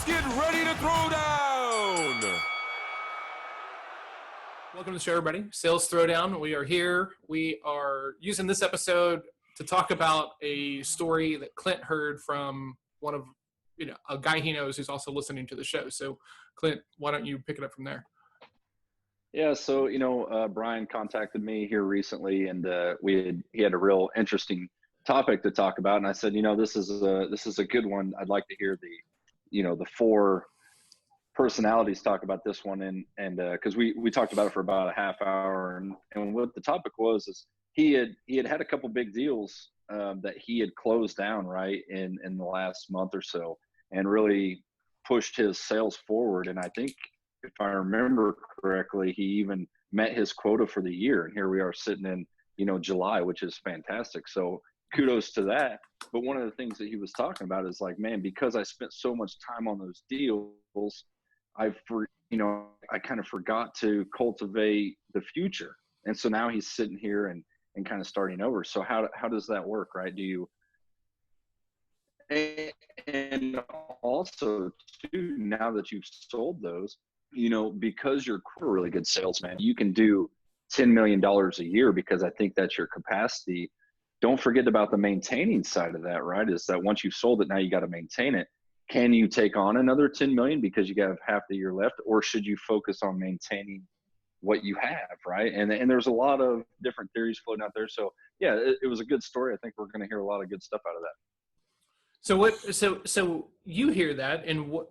get ready to throw down. Welcome to the show, everybody. Sales Throwdown. We are here. We are using this episode to talk about a story that Clint heard from one of, a guy he knows who's also listening to the show. So, Clint, why don't you pick it up from there? Yeah, so Brian contacted me here recently, and he had a real interesting topic to talk about, and I said, this is a good one. I'd like to hear the four personalities talk about this one, and because we talked about it for about a half hour, and what the topic was is he had a couple big deals that he had closed down right in the last month or so, and really pushed his sales forward, and I think, if I remember correctly, he even met his quota for the year. And here we are sitting in, July, which is fantastic. So kudos to that. But one of the things that he was talking about is like, man, because I spent so much time on those deals, I kind of forgot to cultivate the future. And so now he's sitting here and kind of starting over. So how does that work, right? And also too, now that you've sold those, because you're a really good salesman, you can do $10 million a year because I think that's your capacity. Don't forget about the maintaining side of that, right? Is that once you've sold it, now you got to maintain it. Can you take on another 10 million because you got half the year left, or should you focus on maintaining what you have, right? And there's a lot of different theories floating out there. So yeah, it was a good story. I think we're going to hear a lot of good stuff out of that. So you hear that, and what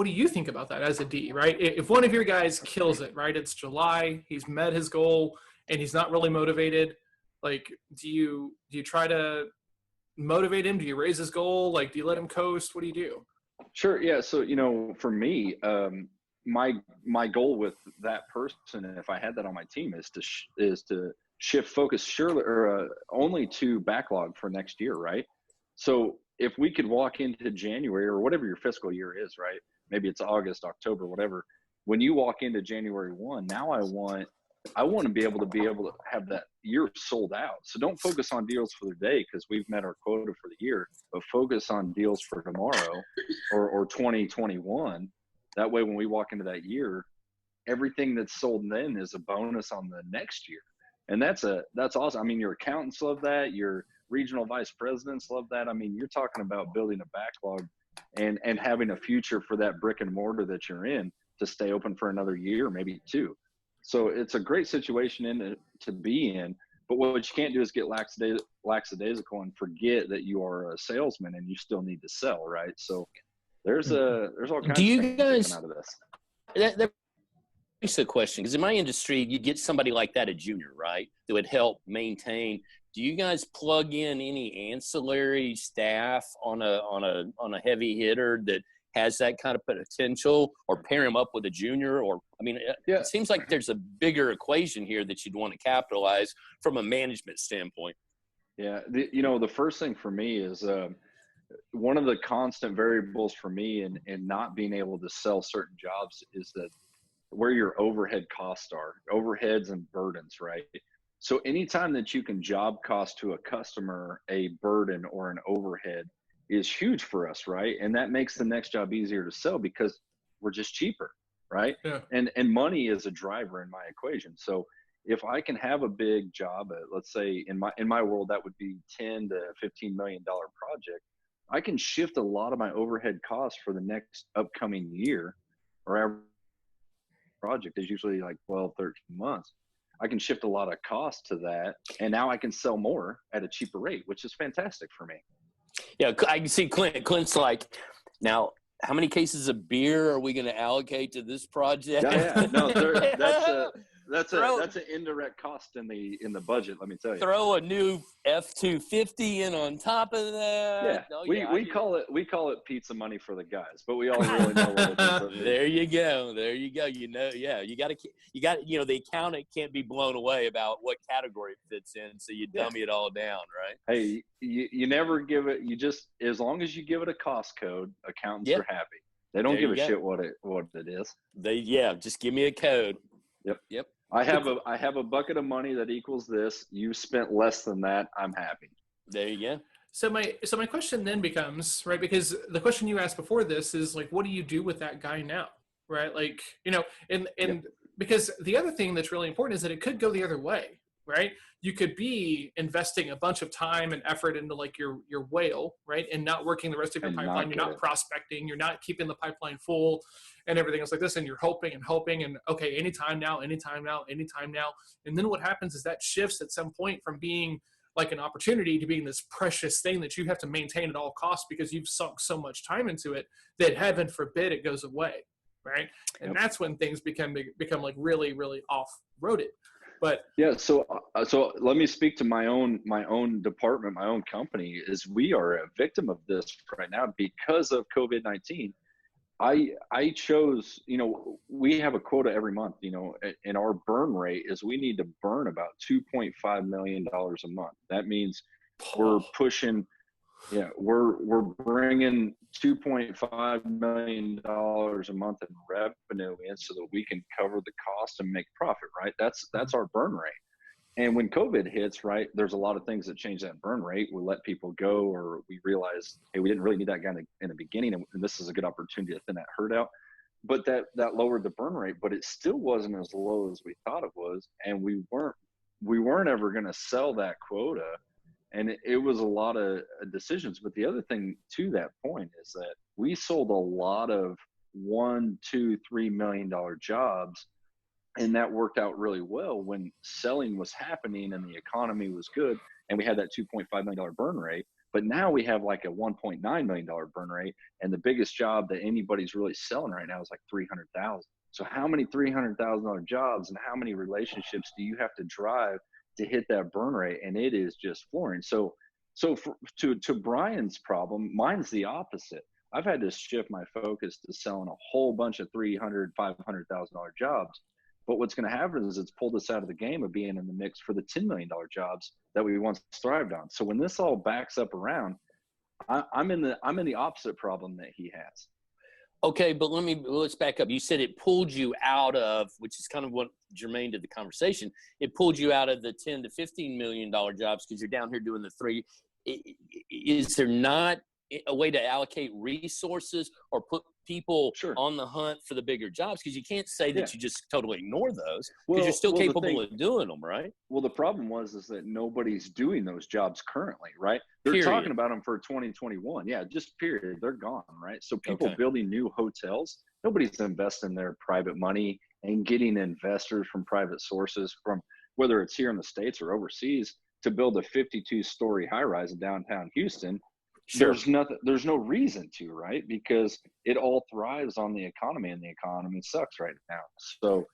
do you think about that as a D, right? If one of your guys kills it, right? It's July, he's met his goal, and he's not really motivated. Like, do you try to motivate him? Do you raise his goal? Like, do you let him coast? What do you do? Sure. Yeah. So, for me, my goal with that person, and if I had that on my team, is to shift focus only to backlog for next year, right? So if we could walk into January or whatever your fiscal year is, right? Maybe it's August, October, whatever. When you walk into January 1, now I want to be able to have that year sold out. So don't focus on deals for the day because we've met our quota for the year, but focus on deals for tomorrow or 2021. That way, when we walk into that year, everything that's sold then is a bonus on the next year. And that's awesome. I mean, your accountants love that. Your regional vice presidents love that. I mean, you're talking about building a backlog and having a future for that brick and mortar that you're in to stay open for another year, maybe two. So it's a great situation to be in. But what you can't do is get lackadaisical and forget that you are a salesman and you still need to sell, right? So there's all kinds of things that come out of this. That makes a question, because in my industry, you get somebody like that, a junior, right, that would help maintain. Do you guys plug in any ancillary staff on a heavy hitter that has that kind of potential, or pair him up with a junior? Or, I mean, yeah. It seems like there's a bigger equation here that you'd want to capitalize from a management standpoint. Yeah. The first thing for me is one of the constant variables for me in not being able to sell certain jobs is that where your overhead costs are, overheads and burdens, right? So anytime that you can job cost to a customer a burden or an overhead is huge for us, right? And that makes the next job easier to sell because we're just cheaper, right? Yeah. And money is a driver in my equation. So if I can have a big job, let's say in my world that would be $10 to $15 million project, I can shift a lot of my overhead costs for the next upcoming year, or our project is usually like 12, 13 months. I can shift a lot of cost to that, and now I can sell more at a cheaper rate, which is fantastic for me. Yeah, I can see Clint. Clint's like, now, how many cases of beer are we going to allocate to this project? Yeah. No, that's an indirect cost in the budget. Let me tell you. Throw a new F-250 in on top of that. Yeah, Oh, we call it pizza money for the guys, but we all really know what it is. There you go. You got the accountant can't be blown away about what category it fits in, so you dummy it all down, right? Hey, you never give it. You just, as long as you give it a cost code, accountants are happy. They don't give a shit what it is. Just give me a code. Yep. I have a bucket of money that equals this. You spent less than that. I'm happy. There you go. So my question then becomes, right, because the question you asked before this is like, what do you do with that guy now, right? Like, and because the other thing that's really important is that it could go the other way, right? You could be investing a bunch of time and effort into like your whale, right, and not working the rest of your And pipeline. You're not prospecting, you're not keeping the pipeline full, and everything else like this, and you're hoping and hoping, and okay, anytime now, and then what happens is that shifts at some point from being like an opportunity to being this precious thing that you have to maintain at all costs because you've sunk so much time into it that heaven forbid it goes away, right? And that's when things become like really, really off-roaded. But yeah, so let me speak to my own department, my own company. Is we are a victim of this right now because of COVID-19. I chose, we have a quota every month, and our burn rate is we need to burn about $2.5 million a month. That means we're pushing, we're bringing $2.5 million a month in revenue in so that we can cover the cost and make profit, right? That's our burn rate. And when COVID hits, right, there's a lot of things that change that burn rate. We let people go, or we realize, hey, we didn't really need that guy in the beginning, and this is a good opportunity to thin that herd out. But that lowered the burn rate, but it still wasn't as low as we thought it was, and we weren't ever going to sell that quota, and it was a lot of decisions. But the other thing to that point is that we sold a lot of $1, $2, $3 million jobs. And that worked out really well when selling was happening and the economy was good, and we had that $2.5 million burn rate. But now we have like a $1.9 million burn rate, and the biggest job that anybody's really selling right now is like $300,000. So how many $300,000 jobs and how many relationships do you have to drive to hit that burn rate? And it is just flooring. So to Brian's problem, mine's the opposite. I've had to shift my focus to selling a whole bunch of $300,000, $500,000 jobs. But what's going to happen is it's pulled us out of the game of being in the mix for the $10 million jobs that we once thrived on. So when this all backs up around, I'm in the opposite problem that he has. Okay, but let's back up. You said it pulled you out of, which is kind of what germane to the conversation. It pulled you out of the $10 to $15 million jobs because you're down here doing the three. Is there not a way to allocate resources or put people on the hunt for the bigger jobs? Because you can't say that you just totally ignore those because you're still capable of doing them, right? Well, the problem is that nobody's doing those jobs currently, right? They're talking about them for 2021. Yeah, just period. They're gone, right? So people building new hotels, nobody's investing their private money and getting investors from private sources, from whether it's here in the States or overseas, to build a 52-story high-rise in downtown Houston. There's no reason to, right? Because it all thrives on the economy, and the economy sucks right now. So,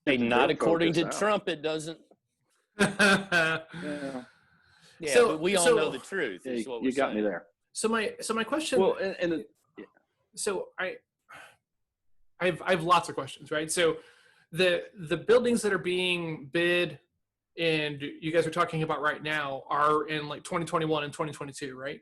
not according to Trump, it doesn't. Yeah, so, but we all know the truth. Is what you got saying. Me there. So my question. Well, so I've lots of questions, right? So the buildings that are being bid and you guys are talking about right now are in like 2021 and 2022, right?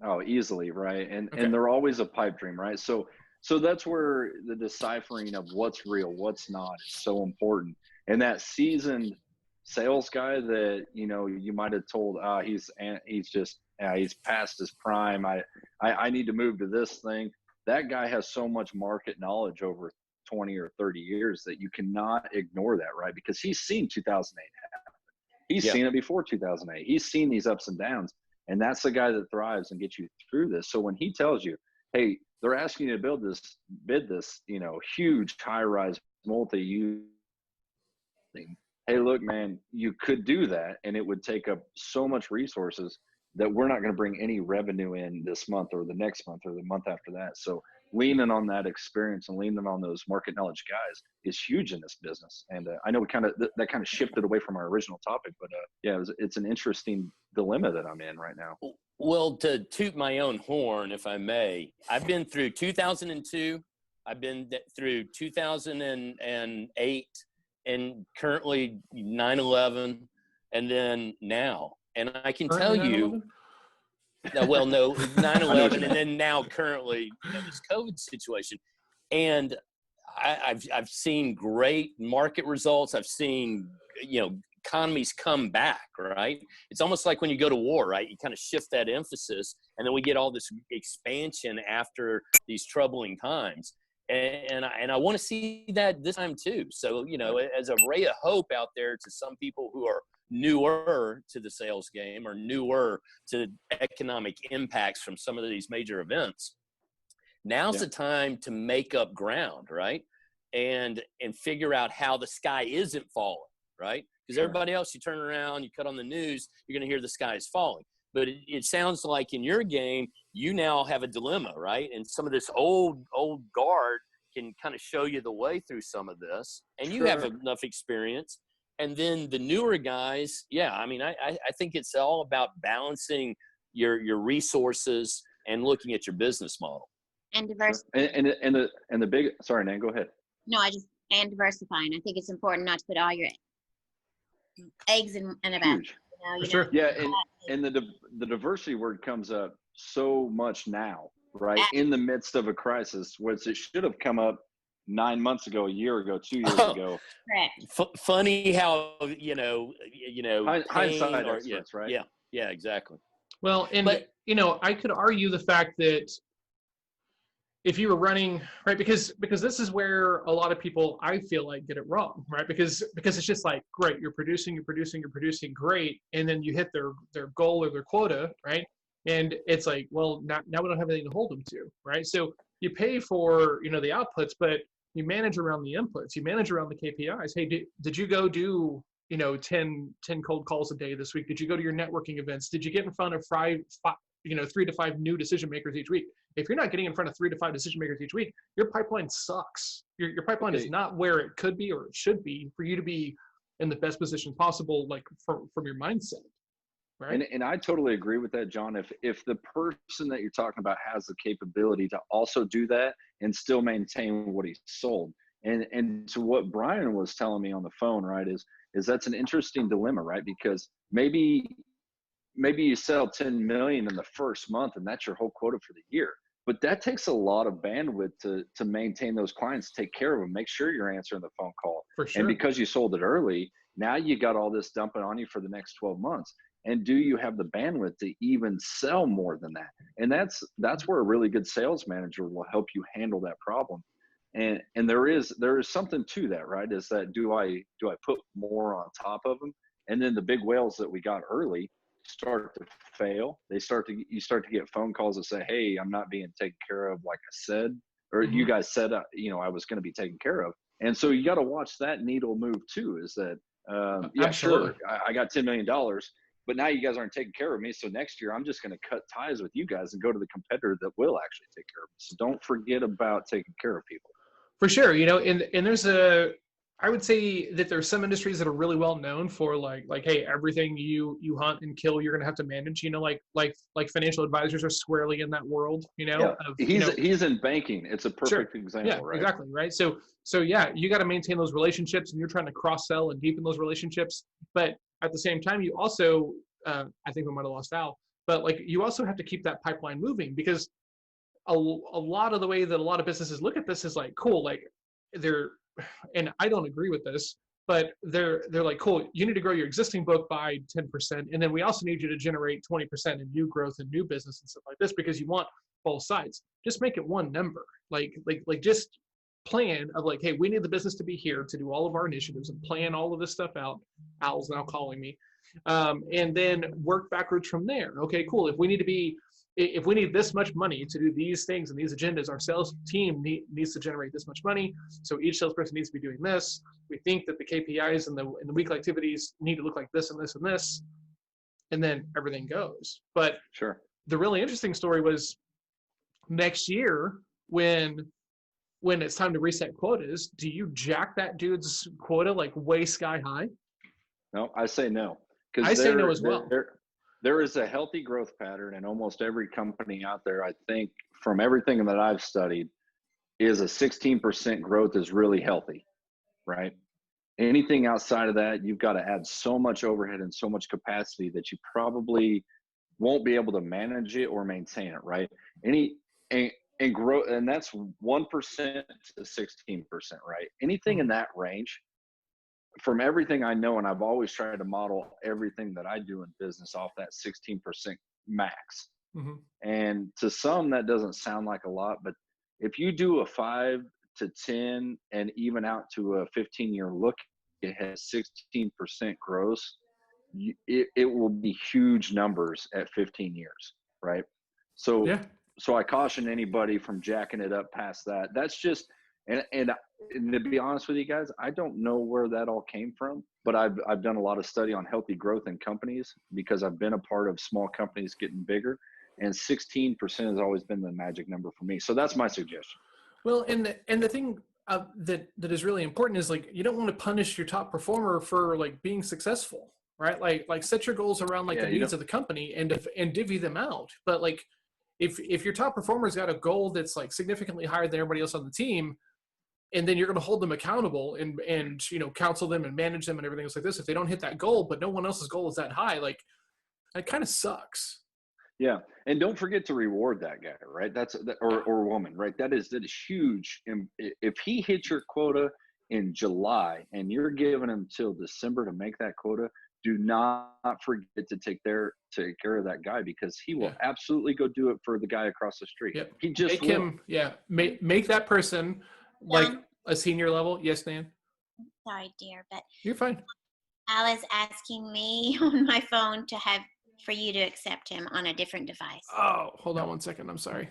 Oh, easily, right? And they're always a pipe dream, right? So that's where the deciphering of what's real, what's not is so important. And that seasoned sales guy that, you might have told, he's past his prime. I need to move to this thing. That guy has so much market knowledge over 20 or 30 years that you cannot ignore that, right? Because he's seen 2008 happen. He's seen it before 2008. He's seen these ups and downs, and that's the guy that thrives and gets you through this. So when he tells you, hey, they're asking you to bid this, huge high-rise multi-use thing. Hey, look, man, you could do that, and it would take up so much resources that we're not going to bring any revenue in this month or the next month or the month after that. So leaning on that experience and leaning on those market knowledge guys is huge in this business. And I know that kind of shifted away from our original topic, but it's an interesting dilemma that I'm in right now. Well, to toot my own horn, if I may, I've been through 2002. I've been through 2008 and currently 9/11 and then now. And I can tell you, well, no, 9/11 and then now currently this COVID situation. And I've seen great market results. I've seen, economies come back, right? It's almost like when you go to war, right? You kind of shift that emphasis, and then we get all this expansion after these troubling times. And I want to see that this time too. So, as a ray of hope out there to some people who are newer to the sales game or newer to economic impacts from some of these major events, now's the time to make up ground, right? And figure out how the sky isn't falling, right? Because everybody else, you turn around, you cut on the news, you're going to hear the sky is falling. But it sounds like in your game, you now have a dilemma, right? And some of this old guard can kind of show you the way through some of this. And you have enough experience. And then the newer guys, I think it's all about balancing your resources and looking at your business model. And diversity. And the big, sorry, Nan, go ahead. No, and diversifying. I think it's important not to put all your eggs in a basket. Sure. Yeah, and the diversity word comes up so much now, right? In the midst of a crisis, which it should have come up 9 months ago, a year ago, 2 years ago. Correct. Funny how hindsight experts, right? Yeah, exactly. Well, I could argue the fact that if you were running, right, because this is where a lot of people, I feel like, get it wrong, right? Because it's just like, great, you're producing, great, and then you hit their goal or their quota, right? And it's like, well, now we don't have anything to hold them to, right? So you pay for, the outputs, but you manage around the inputs, you manage around the KPIs. Hey, did you go do, 10 cold calls a day this week? Did you go to your networking events? Did you get in front of 3 to 5 new decision makers each week? If you're not getting in front of 3 to 5 decision makers each week, your pipeline sucks. Your pipeline is not where it could be or it should be for you to be in the best position possible, like from your mindset, right? And I totally agree with that, John. If the person that you're talking about has the capability to also do that and still maintain what he sold, and to what Brian was telling me on the phone, right, is that's an interesting dilemma, right? Because maybe you sell 10 million in the first month and that's your whole quota for the year. But that takes a lot of bandwidth to maintain those clients, take care of them, make sure you're answering the phone call. For sure. And because you sold it early, now you got all this dumping on you for the next 12 months. And do you have the bandwidth to even sell more than that? And that's where a really good sales manager will help you handle that problem. And there is something to that, right? Is that do I put more on top of them? And then the big whales that we got early start to fail. You start to get phone calls that say, hey, I'm not being taken care of like I said, or you guys said, I was going to be taken care of. And so you got to watch that needle move too, is that, sure, I got $10 million, but now you guys aren't taking care of me. So next year I'm just going to cut ties with you guys and go to the competitor that will actually take care of me. So don't forget about taking care of people. For sure. And there's I would say that there's some industries that are really well known for like, hey, everything you hunt and kill, you're gonna have to manage. Like financial advisors are squarely in that world. He's in banking. It's a perfect example, yeah, right? Exactly, right. So yeah, you got to maintain those relationships, and you're trying to cross sell and deepen those relationships. But at the same time, you also, I think we might have lost Al, but like you also have to keep that pipeline moving, because a lot of the way that a lot of businesses look at this is like, cool, like and I don't agree with this, but they're like, cool, you need to grow your existing book by 10%. And then we also need you to generate 20% in new growth and new business and stuff like this, because you want both sides. Just make it one number. Like just plan of like, hey, we need the business to be here to do all of our initiatives and plan all of this stuff out. Al's now calling me. And then work backwards from there. Okay, cool. If we need this much money to do these things and these agendas, our sales team needs to generate this much money. So each salesperson needs to be doing this. We think that the KPIs and the weekly activities need to look like this and this and this, and then everything goes. But sure, the really interesting story was next year when it's time to reset quotas, do you jack that dude's quota like way sky high? No, I say no. I say no as well. There is a healthy growth pattern in almost every company out there. I think from everything that I've studied is a 16% growth is really healthy, right? Anything outside of that, you've got to add so much overhead and so much capacity that you probably won't be able to manage it or maintain it, right? And grow, and that's 1% to 16%, right? Anything in that range, from everything I know, and I've always tried to model everything that I do in business off that 16% max. Mm-hmm. And to some, that doesn't sound like a lot, but if you do a 5 to 10 and even out to a 15-year look, it has 16% gross. It will be huge numbers at 15 years, right? So, Yeah. so I caution anybody from jacking it up past that. That's just, and to be honest with you guys, I don't know where that all came from, but I've done a lot of study on healthy growth in companies because I've been a part of small companies getting bigger, and 16% has always been the magic number for me. So that's my suggestion. Well, and the thing that is really important is like, you don't want to punish your top performer for like being successful, right? Like set your goals around like the needs of the company and divvy them out. But like, if your top performer's got a goal that's like significantly higher than everybody else on the team, and then you're going to hold them accountable and counsel them and manage them and everything else like this, if they don't hit that goal, but no one else's goal is that high, like that kind of sucks. Yeah, and don't forget to reward that guy, right? Or woman, right? That is huge. And if he hits your quota in July and you're giving him till December to make that quota, do not forget to take care of that guy, because he will absolutely go do it for the guy across the street. Yep. He just make that person like a senior level. Yes, Nan? Sorry, dear, but You're fine. Al is asking me on my phone for you to accept him on a different device. Oh, hold on one second. I'm sorry.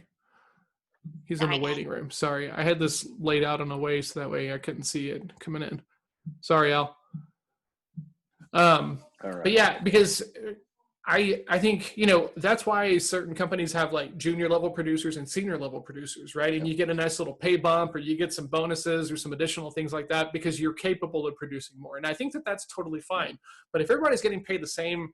He's in Sorry, the waiting room. Sorry. I had this laid out on a way so that way I couldn't see it coming in. Sorry, Al. All right. But yeah, because I think, that's why certain companies have like junior level producers and senior level producers, right? And you get a nice little pay bump, or you get some bonuses or some additional things like that because you're capable of producing more. And I think that that's totally fine. But if everybody's getting paid the same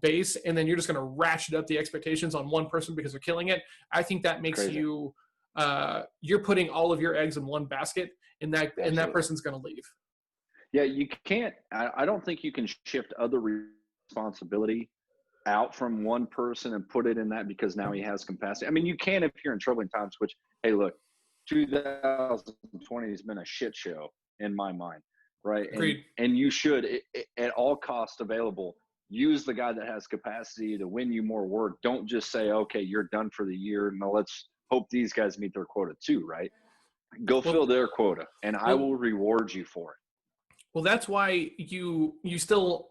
base and then you're just going to ratchet up the expectations on one person because they're killing it, I think that makes you're putting all of your eggs in one basket, and that person's going to leave. Yeah, you can't. I don't think you can shift other responsibility out from one person and put it in that because now he has capacity. I mean, you can if you're in troubling times, which, hey, look, 2020 has been a shit show in my mind, right? Agreed. And you should, at all costs available, use the guy that has capacity to win you more work. Don't just say, okay, you're done for the year. No, let's hope these guys meet their quota too, right? Go fill their quota, and I will reward you for it. Well, that's why you still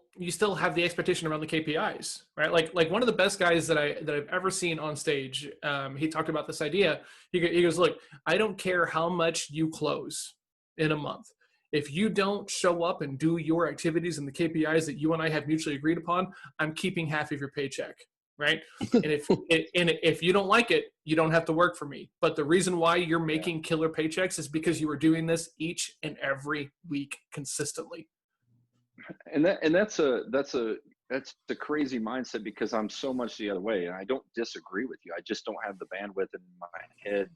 have the expectation around the KPIs, right? Like one of the best guys that I've ever seen on stage, he talked about this idea. He goes, look, I don't care how much you close in a month. If you don't show up and do your activities and the KPIs that you and I have mutually agreed upon, I'm keeping half of your paycheck, right? And if you don't like it, you don't have to work for me. But the reason why you're making killer paychecks is because you are doing this each and every week consistently. And that's a crazy mindset, because I'm so much the other way, and I don't disagree with you. I just don't have the bandwidth in my head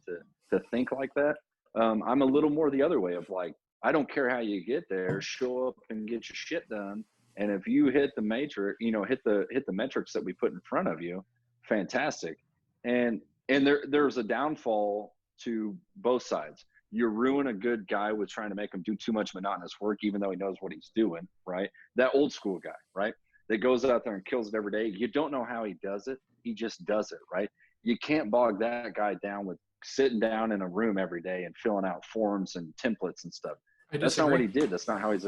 to think like that. I'm a little more the other way of like, I don't care how you get there, show up and get your shit done. And if you hit the matrix, hit the metrics that we put in front of you, fantastic. And there's a downfall to both sides. You ruin a good guy with trying to make him do too much monotonous work, even though he knows what he's doing, right? That old school guy, right? That goes out there and kills it every day. You don't know how he does it. He just does it, right? You can't bog that guy down with sitting down in a room every day and filling out forms and templates and stuff. That's not what he did. That's not how he's,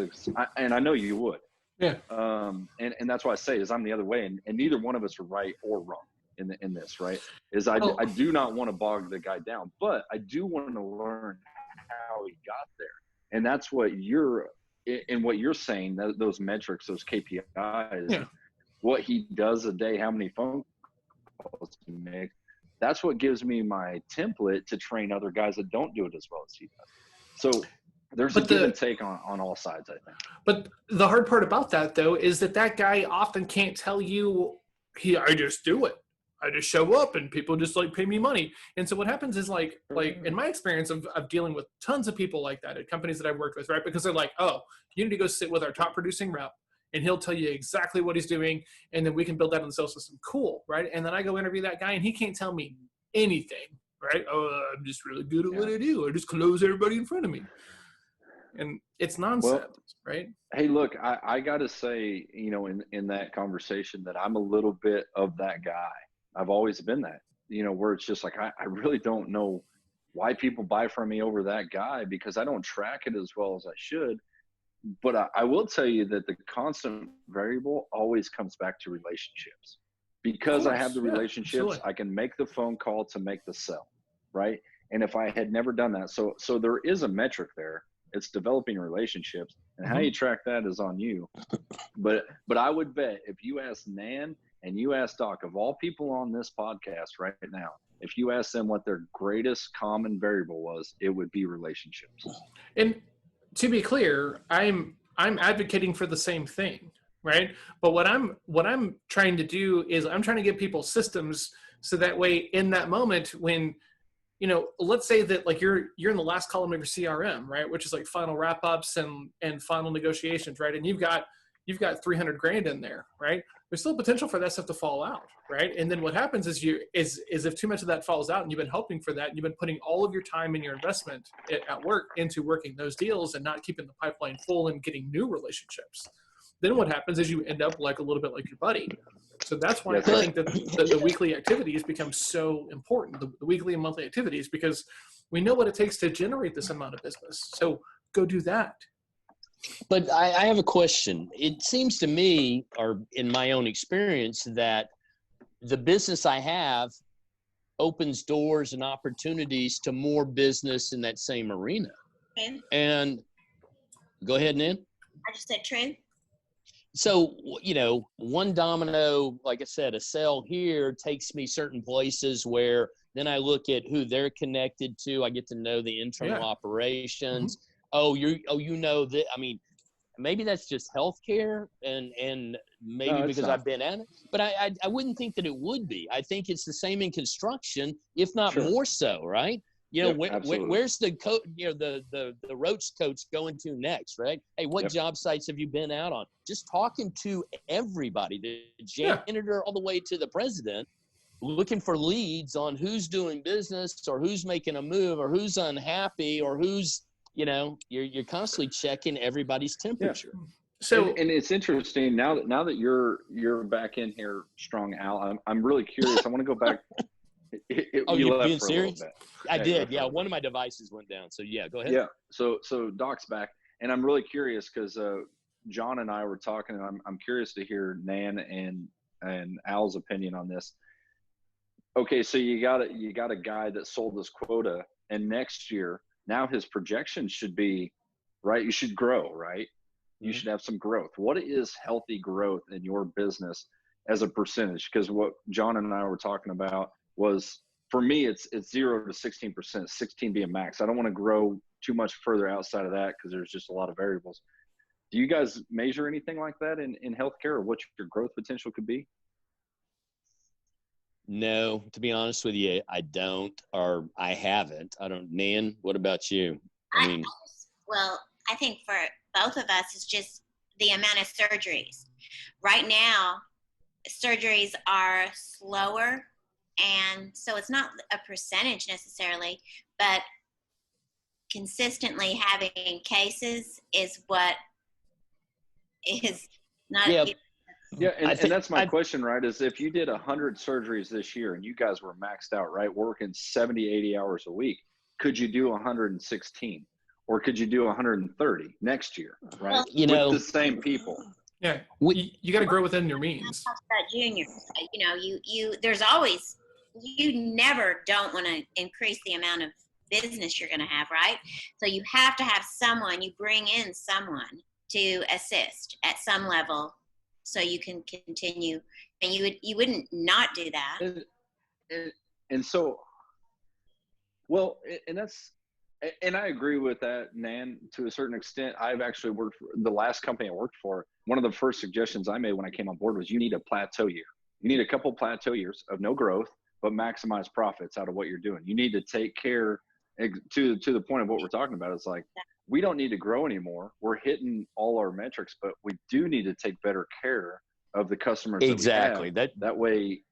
and I know you would. Yeah. And that's why I say is I'm the other way, and neither one of us are right or wrong in this, right? I do not want to bog the guy down, but I do want to learn how he got there. And that's what you're saying, those metrics, those KPIs, what he does a day, how many phone calls he makes. That's what gives me my template to train other guys that don't do it as well as he does. So there's a give and take on all sides, I think. But the hard part about that, though, is that guy often can't tell you, I just do it. I just show up and people just like pay me money. And so what happens is like in my experience of dealing with tons of people like that at companies that I've worked with, right? Because they're like, oh, you need to go sit with our top producing rep and he'll tell you exactly what he's doing. And then we can build that in the sales system. Cool. Right. And then I go interview that guy and he can't tell me anything. Right. Oh, I'm just really good at what I do. I just close everybody in front of me. And it's nonsense, right? Hey, look, I got to say, in that conversation that I'm a little bit of that guy. I've always been that, where it's just like, I really don't know why people buy from me over that guy, because I don't track it as well as I should. But I will tell you that the constant variable always comes back to relationships. Because I have the relationships, I can make the phone call to make the sell, right? And if I had never done that, so there is a metric there. It's developing relationships, and how you track that is on you. But I would bet if you ask Nan and you ask Doc, of all people on this podcast right now, if you ask them what their greatest common variable was, it would be relationships. And to be clear, I'm advocating for the same thing, right? But what I'm trying to do is I'm trying to give people systems so that way in that moment when, let's say that like you're in the last column of your CRM, right? Which is like final wrap ups and final negotiations, right? And you've got 300 grand in there, right? There's still potential for that stuff to fall out, right? And then what happens is if too much of that falls out and you've been hoping for that and you've been putting all of your time and your investment at work into working those deals and not keeping the pipeline full and getting new relationships, then what happens is you end up like a little bit like your buddy. So that's why I think that the weekly activities become so important, the weekly and monthly activities, because we know what it takes to generate this amount of business. So go do that. But I have a question. It seems to me, or in my own experience, that the business I have opens doors and opportunities to more business in that same arena. Trend. And go ahead, Nan. I just said trend. So, one domino, like I said, a sale here takes me certain places where then I look at who they're connected to. I get to know the internal operations. That. I mean, maybe that's just healthcare and maybe because I've been at it, but I wouldn't think that it would be. I think it's the same in construction, if not more so, right? Where's the coach, the roach coach going to next, right? Hey, what job sites have you been out on? Just talking to everybody, the janitor all the way to the president, looking for leads on who's doing business or who's making a move or who's unhappy or who's, you're constantly checking everybody's temperature. Yeah. So, and it's interesting now that you're back in here strong, Al, I'm really curious. I want to go back. You're being serious? I did. Yeah. One of my devices went down. So yeah, go ahead. Yeah. So Doc's back, and I'm really curious because John and I were talking, and I'm curious to hear Nan and Al's opinion on this. Okay. So you got a guy that sold this quota, and next year, now his projections should be, right? You should grow, right? You should have some growth. What is healthy growth in your business as a percentage? Because what John and I were talking about was, for me, it's 0 to 16%, 16 being max. I don't want to grow too much further outside of that because there's just a lot of variables. Do you guys measure anything like that in healthcare, or what your growth potential could be? No, to be honest with you, I don't, or I haven't. I don't. Nan, what about you? I think for both of us, it's just the amount of surgeries. Right now, surgeries are slower, and so it's not a percentage necessarily, but consistently having cases is what is not. Yeah, and that's my question, right? Is if you did 100 surgeries this year and you guys were maxed out, right, working 70, 80 hours a week, could you do 116? Or could you do 130 next year, right? Well, with the same people. Yeah, you got to grow within your means. About juniors, there's always, you never don't want to increase the amount of business you're going to have, right? So you have to have someone, you bring in someone to assist at some level so you can continue, and you wouldn't not do that. And so, well, and I agree with that, Nan, to a certain extent. I've actually worked for the last company I worked for. One of the first suggestions I made when I came on board was you need a plateau year. You need a couple plateau years of no growth, but maximize profits out of what you're doing. You need to take care to the point of what we're talking about. It's like, we don't need to grow anymore. We're hitting all our metrics, but we do need to take better care of the customers. Exactly. That way,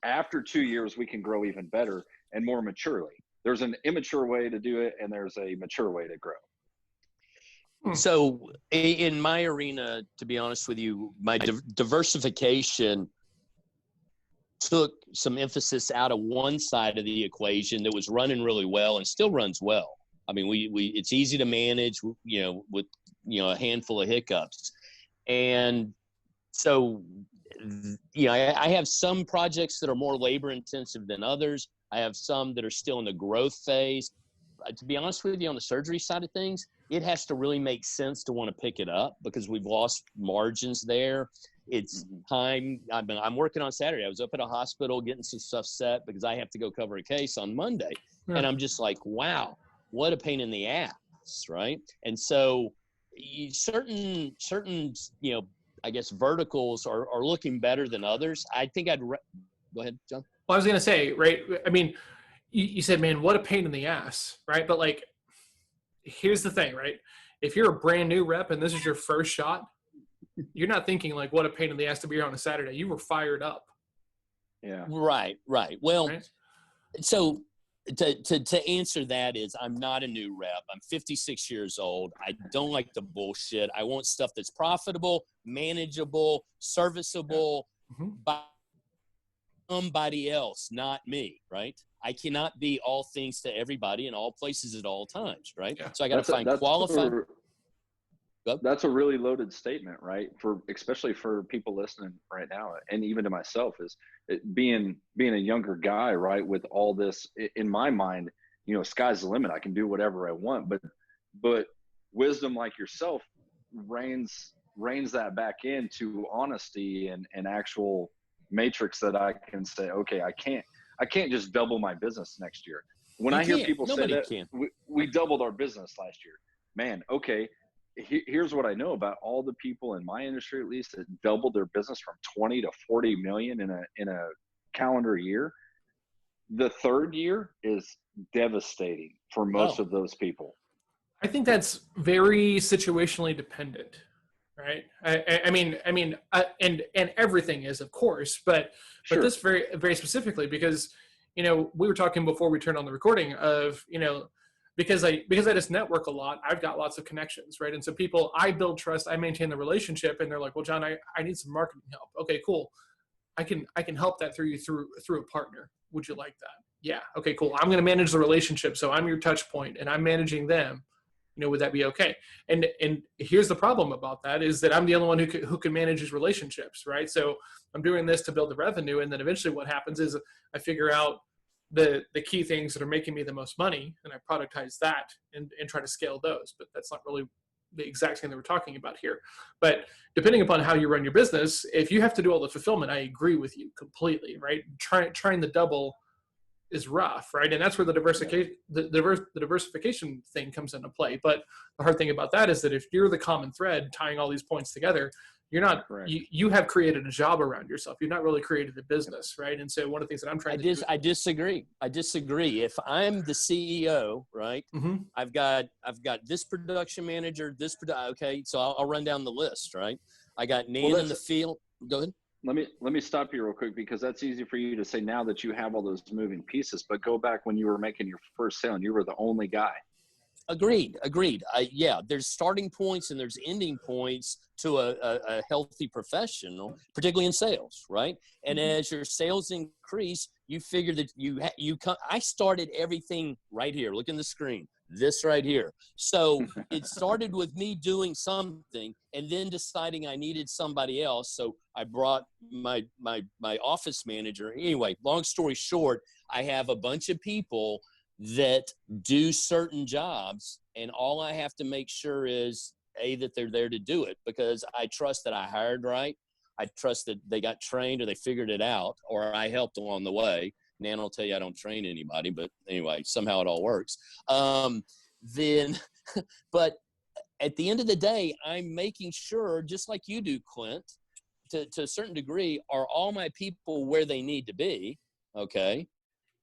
after 2 years, we can grow even better and more maturely. There's an immature way to do it, and there's a mature way to grow. So in my arena, to be honest with you, my diversification took some emphasis out of one side of the equation that was running really well and still runs well. I mean, it's easy to manage, with, a handful of hiccups. And so, I have some projects that are more labor intensive than others. I have some that are still in the growth phase. To be honest with you, on the surgery side of things, it has to really make sense to want to pick it up because we've lost margins there. It's time. I'm working on Saturday. I was up at a hospital getting some stuff set because I have to go cover a case on Monday. Yeah. And I'm just like, wow, what a pain in the ass, right? And so certain, I guess verticals are looking better than others. I think go ahead, John. Well, I was going to say, right, I mean, you said, man, what a pain in the ass, right? But like, here's the thing, right? If you're a brand new rep and this is your first shot, you're not thinking like, what a pain in the ass to be here on a Saturday. You were fired up. Yeah. Right. Well, right? So to answer that is I'm not a new rep. I'm 56 years old. I don't like the bullshit. I want stuff that's profitable, manageable, serviceable by somebody else, not me, right? I cannot be all things to everybody in all places at all times, right? Yeah. So I got to find qualified. That's a really loaded statement, right? Especially for people listening right now, and even to myself, is being a younger guy, right? With all this in my mind, sky's the limit. I can do whatever I want, but wisdom like yourself reins that back into honesty and actual matrix that I can say, okay, I can't just double my business next year. When I hear people say that we doubled our business last year, man, okay. Here's what I know about all the people in my industry, at least, that doubled their business from 20 to 40 million in a calendar year. The third year is devastating for most of those people. I think that's very situationally dependent, right? I mean, and everything is, of course, but this very, very specifically because, we were talking before we turned on the recording of, because I just network a lot, I've got lots of connections, right? And so I build trust, I maintain the relationship, and they're like, well, John, I need some marketing help. Okay, cool. I can help that through a partner. Would you like that? Yeah. Okay, cool. I'm going to manage the relationship. So I'm your touch point and I'm managing them. Would that be okay? And here's the problem about that is that I'm the only one who can manage his relationships, right? So I'm doing this to build the revenue. And then eventually what happens is I figure out the key things that are making me the most money, and I productize that and try to scale those. But that's not really the exact thing that we're talking about here. But depending upon how you run your business, if you have to do all the fulfillment, I agree with you completely, right? Trying the double is rough, right? And that's where the diversification thing comes into play. But the hard thing about that is that if you're the common thread tying all these points together, you're not, you have created a job around yourself. You've not really created a business, right? And so one of the things that I'm trying to do. I disagree. If I'm the CEO, right, I've got this production manager, okay, so I'll run down the list, right? I got Nan in the field. Go ahead. Let me stop you real quick because that's easy for you to say now that you have all those moving pieces, but go back when you were making your first sale and you were the only guy. Agreed. There's starting points and there's ending points to a healthy professional, particularly in sales, right? And as your sales increase, you figure that I started everything right here. Look in the screen, this right here. So it started with me doing something and then deciding I needed somebody else. So I brought my office manager. Anyway, long story short, I have a bunch of people that do certain jobs, and all I have to make sure is that they're there to do it because I trust that I hired right. I trust that they got trained or they figured it out or I helped along the way. Nan will tell you I don't train anybody, but anyway, somehow it all works. But at the end of the day, I'm making sure, just like you do, Clint, to a certain degree, are all my people where they need to be, okay?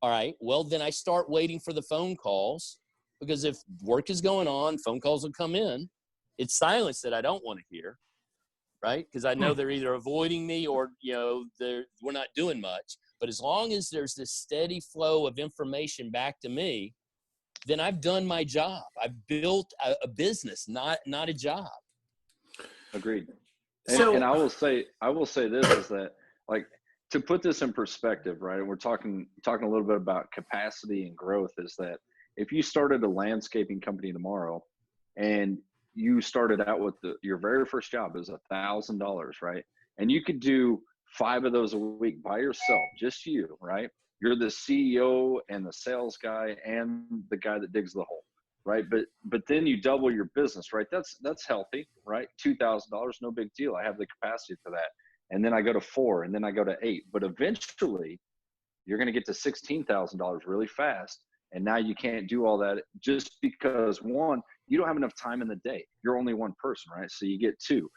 All right, well, then I start waiting for the phone calls because if work is going on, phone calls will come in. It's silence that I don't want to hear, right? Because I know they're either avoiding me or, we're not doing much. But as long as there's this steady flow of information back to me, then I've done my job. I've built a business, not a job. Agreed. So- And I will say this is that, like, to put this in perspective, right? And we're talking a little bit about capacity and growth, is that if you started a landscaping company tomorrow and you started out with your very first job is $1,000, right? And you could do 5 of those a week by yourself, just you, right? You're the CEO and the sales guy and the guy that digs the hole, right? But then you double your business, right? That's healthy, right? $2,000, no big deal. I have the capacity for that. And then I go to 4, and then I go to 8. But eventually, you're going to get to $16,000 really fast. And now you can't do all that just because, one, you don't have enough time in the day. You're only one person, right? So you get 2.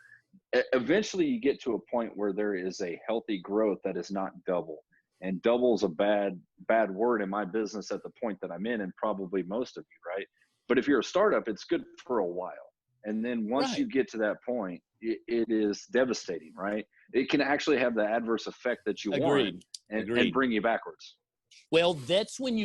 Eventually, you get to a point where there is a healthy growth that is not double. And double is a bad word in my business at the point that I'm in, and probably most of you, right? But if you're a startup, it's good for a while. And then once you get to that point, it is devastating, right? It can actually have the adverse effect that you want and bring you backwards. Well, that's when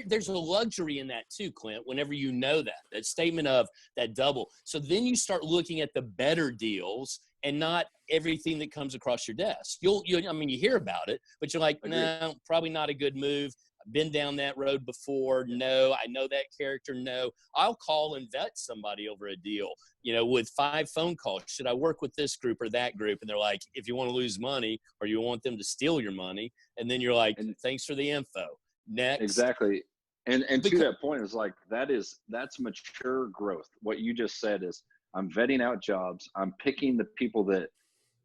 there's a luxury in that too, Clint, whenever you know that statement of that double. So then you start looking at the better deals and not everything that comes across your desk. You hear about it, but you're like, no, probably not a good move. I've been down that road before. No, I know that character. No, I'll call and vet somebody over a deal, with 5 phone calls. Should I work with this group or that group? And they're like, if you want to lose money or you want them to steal your money. And then you're like, thanks for the info. Next. Exactly. And to that point is like, that's mature growth. What you just said is, I'm vetting out jobs. I'm picking the people that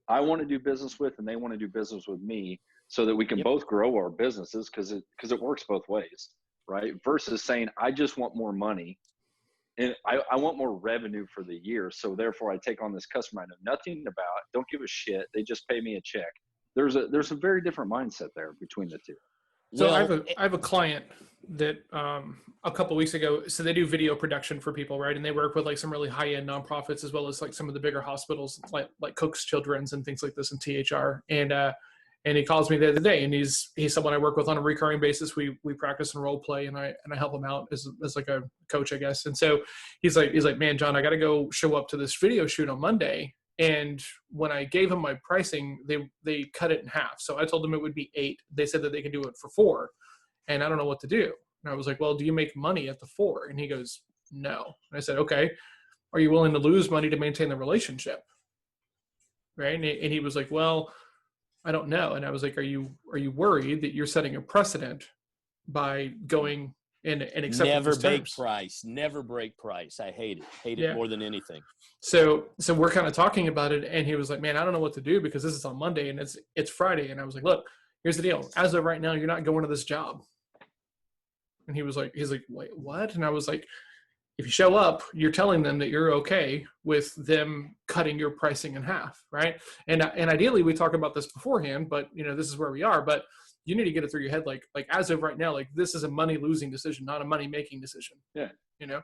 I want to do business with and they want to do business with me, so that we can both grow our businesses, because it works both ways, right? Versus saying, I just want more money and I want more revenue for the year. So therefore I take on this customer I know nothing about, don't give a shit. They just pay me a check. There's a very different mindset there between the two. So I have a client that a couple of weeks ago, so they do video production for people, right? And they work with like some really high-end nonprofits, as well as like some of the bigger hospitals like Cook's Children's and things like this, and THR. And he calls me the other day, and he's someone I work with on a recurring basis. We practice and role play, and I help him out as like a coach, I guess. And so he's like, man, John, I got to go show up to this video shoot on Monday. And when I gave him my pricing, they cut it in half. So I told them it would be 8. They said that they can do it for 4, and I don't know what to do. And I was like, well, do you make money at the 4? And he goes, no. And I said, okay, are you willing to lose money to maintain the relationship? Right? And he was like, well, I don't know. And I was like, are you worried that you're setting a precedent by going and accepting never these break terms? price, never break price. I hate it more than anything. So we're kind of talking about it, and he was like, man, I don't know what to do, because this is on Monday and it's Friday. And I was like, look, here's the deal. As of right now, you're not going to this job. And he's like, wait, what? And I was like, if you show up, you're telling them that you're okay with them cutting your pricing in half, right? And ideally, we talk about this beforehand, but this is where we are. But you need to get it through your head, like as of right now, like this is a money losing decision, not a money making decision. Yeah,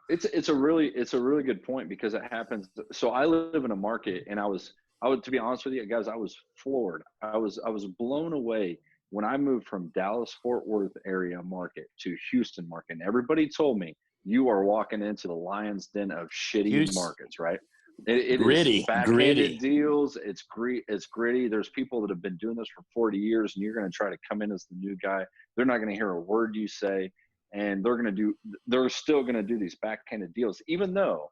it's a really good point, because it happens. So I live in a market, and I was to be honest with you guys, I was floored. I was blown away when I moved from Dallas Fort Worth area market to Houston market. And everybody told me, you are walking into the lion's den of shitty markets, right? It gritty, is backhanded deals. It's gritty. There's people that have been doing this for 40 years, and you're going to try to come in as the new guy. They're not going to hear a word you say, and they're still going to do these backhanded deals, even though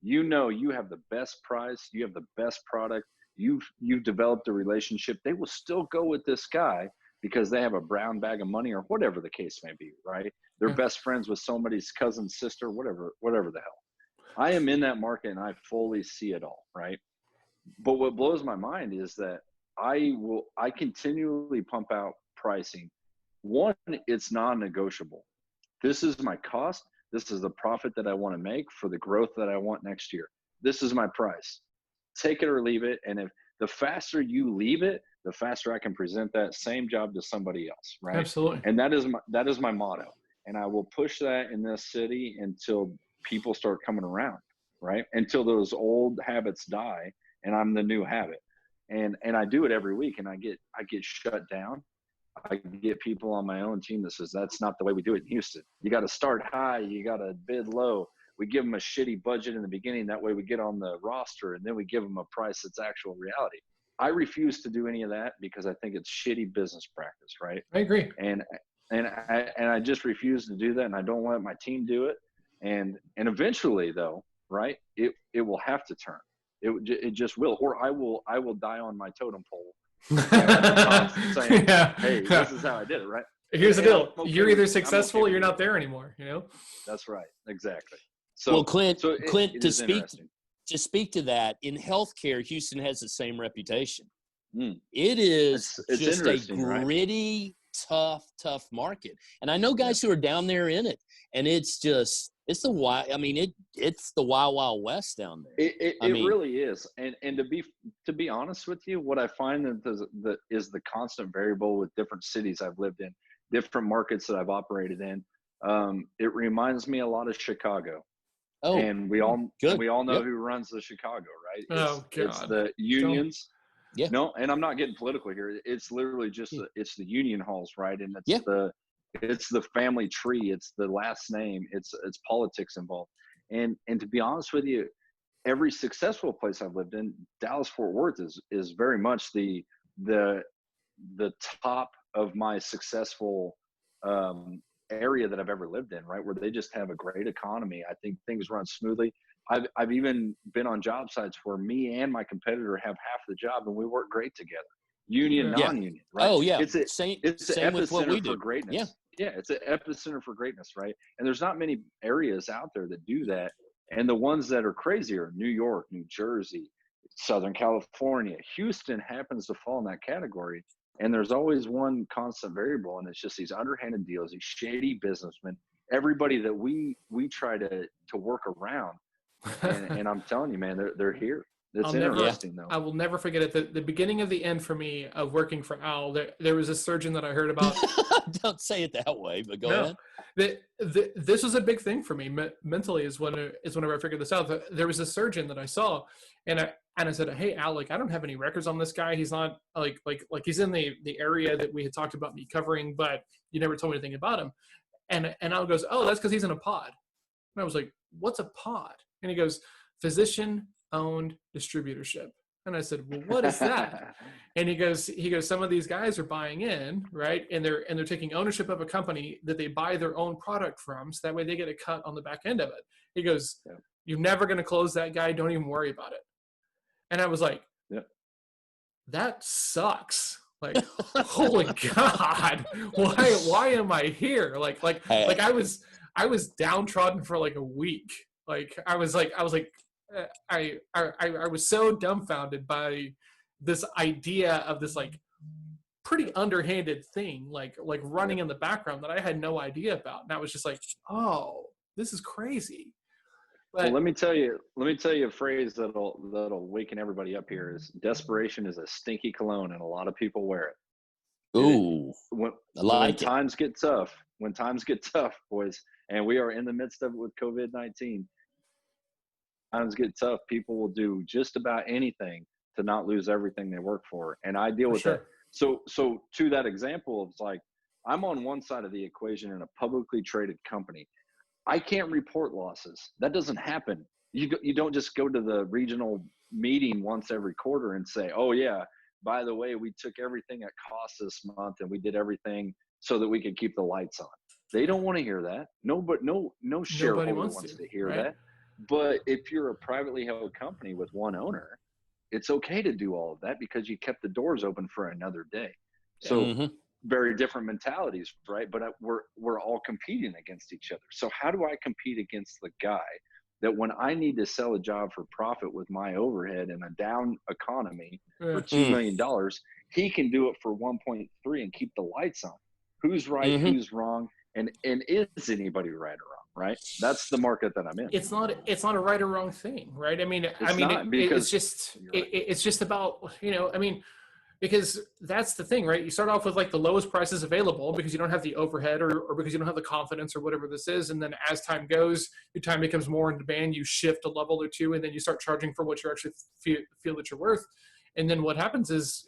you have the best price, you have the best product, you've developed a relationship. They will still go with this guy because they have a brown bag of money, or whatever the case may be, right? They're best friends with somebody's cousin, sister, whatever the hell. I am in that market, and I fully see it all, right? But what blows my mind is that I continually pump out pricing. One, it's non-negotiable. This is my cost. This is the profit that I want to make for the growth that I want next year. This is my price. Take it or leave it. And if the faster you leave it, the faster I can present that same job to somebody else, right? Absolutely. And that is my motto. And I will push that in this city until people start coming around, right? Until those old habits die and I'm the new habit. And I do it every week, and I get shut down. I get people on my own team that says that's not the way we do it in Houston. You got to start high, you got to bid low. We give them a shitty budget in the beginning, that way we get on the roster, and then we give them a price that's actual reality. I refuse to do any of that because I think it's shitty business practice, right? I agree. And I just refuse to do that, and I don't let my team do it. And eventually, though, right, it will have to turn. It just will, or I will die on my totem pole saying, Yeah. hey, this is how I did it, right? Here's the deal. Okay, You're either successful or you're not that. there anymore, you know? That's right. Exactly. So, well, Clint, it to is speak interesting. to speak to that, in healthcare, Houston has the same reputation. Mm. It is It's just a interesting, right? gritty, tough market. And I know guys who are down there in it, and it's the wild, wild west down there. It really is. And to be honest with you, what I find that is the constant variable with different cities I've lived in, different markets that I've operated in. It reminds me a lot of Chicago. Oh, and we all know Yep. who runs the Chicago, right? Oh, God. It's the unions. Yeah. No, and I'm not getting political here. It's literally just it's the union halls, right? And it's the family tree. It's the last name. It's politics involved. And to be honest with you, every successful place I've lived in, Dallas Fort Worth is very much the top of my successful area that I've ever lived in, right? Where they just have a great economy. I think things run smoothly. I've even been on job sites where me and my competitor have half the job and we work great together. Union, Yeah. non-union, right? Oh yeah. It's the same epicenter with what we do. for greatness. Yeah. Yeah, it's an epicenter for greatness, right? And there's not many areas out there that do that. And the ones that are crazier, New York, New Jersey, Southern California, Houston happens to fall in that category. And there's always one constant variable, and it's just these underhanded deals, these shady businessmen, everybody that we try to work around. And I'm telling you, man, they're here. It's interesting, though. I will never forget it. The beginning of the end for me of working for Al, there was a surgeon that I heard about. Don't say it that way, but go ahead. This was a big thing for me mentally is whenever I figured this out. There was a surgeon that I saw, and I said, hey, Al, like, I don't have any records on this guy. He's not like he's in the area that we had talked about me covering, but you never told me anything about him. And Al goes, oh, that's because he's in a pod. And I was like, what's a pod? And he goes, physician-owned distributorship. And I said, well, what is that? And he goes, some of these guys are buying in, right? And they're taking ownership of a company that they buy their own product from, so that way they get a cut on the back end of it. He goes, you're never going to close that guy. Don't even worry about it. And I was like, that sucks. Like, holy God, why am I here? Like I was downtrodden for like a week. I was so dumbfounded by this idea of this like pretty underhanded thing, like running in the background that I had no idea about. And I was just like, oh, this is crazy. But, well, let me tell you a phrase that'll waken everybody up here is desperation is a stinky cologne, and a lot of people wear it. Ooh, When times get tough, boys, and we are in the midst of it with COVID-19, times get tough, people will do just about anything to not lose everything they work for. And I deal with that. So to that example, it's like, I'm on one side of the equation in a publicly traded company. I can't report losses. That doesn't happen. You don't just go to the regional meeting once every quarter and say, oh yeah, by the way, we took everything at cost this month and we did everything so that we could keep the lights on. They don't want to hear that. No shareholder wants to hear that. But if you're a privately held company with one owner, it's okay to do all of that because you kept the doors open for another day. So very different mentalities, right? But we're all competing against each other. So how do I compete against the guy that when I need to sell a job for profit with my overhead in a down economy for $2 million, he can do it for 1.3 and keep the lights on? Who's right? Who's wrong? And is anybody right or wrong? Right? That's the market that I'm in. It's not a right or wrong thing, right? It's just about, because that's the thing, right? You start off with like the lowest prices available because you don't have the overhead or because you don't have the confidence or whatever this is. And then as time goes, your time becomes more in demand. You shift a level or two, and then you start charging for what you actually feel that you're worth. And then what happens is,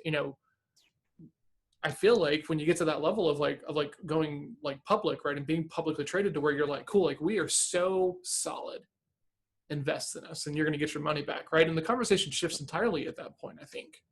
I feel like when you get to that level of going like public, right, and being publicly traded to where you're like, cool, like we are so solid, invest in us and you're going to get your money back, right? And the conversation shifts entirely at that point, I think.